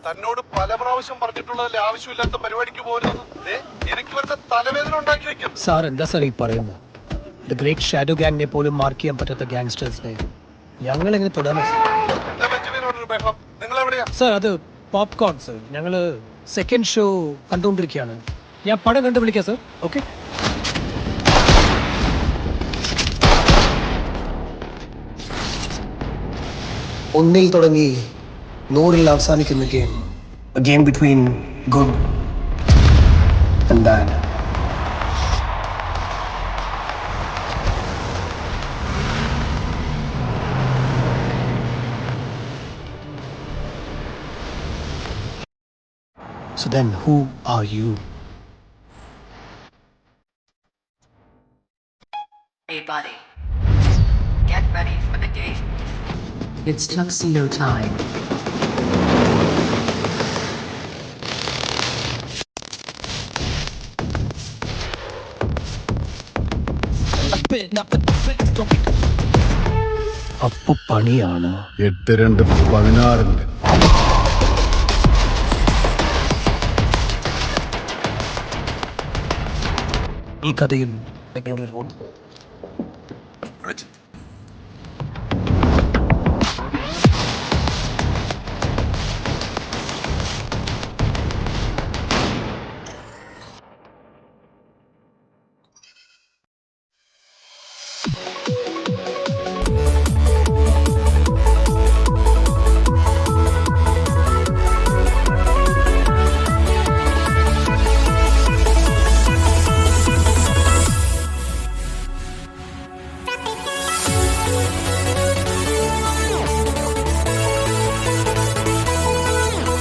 തന്നോട് പല പ്രാവശ്യം പറഞ്ഞിട്ടുള്ളതിൽ ആവശ്യമില്ലാത്ത പരിപാടിക്ക് പോരുന്നത് എനിക്ക് വരുന്ന തലവേദന ഉണ്ടാക്കി വെക്കും. സാർ എന്താ സാർ ഈ പറയുന്നത്? ദ ഗ്രേറ്റ് ഷാഡോ ഗാങ്ങിനെ പോലും മാർക്ക് ചെയ്യാൻ പറ്റാത്ത ഗാങ്സ്റ്റേഴ്സിനെ ഞങ്ങൾ എങ്ങനെ തുടരണം? എന്താ ബെഞ്ചമിനോടൊരു ബഹളം? നിങ്ങൾ എവിടെയാ? സാർ അത് പോപ്കോൺ സർ. ഞങ്ങൾ സെക്കൻഡ് ഷോ കണ്ടുകൊണ്ടിരിക്കുകയാണ്. ഞാൻ പടം കണ്ടു വിളിക്കാം സർ. ഓക്കെ. ഒന്നിൽ തുടങ്ങി 100-ൽ അവസാനിക്കുന്ന game. A game between good and bad. So then, who are you? Hey buddy, get ready for the game. It's tuxedo time. അപ്പൊ പണിയാണ്. 8-2-16 ഈ കഥയിൽ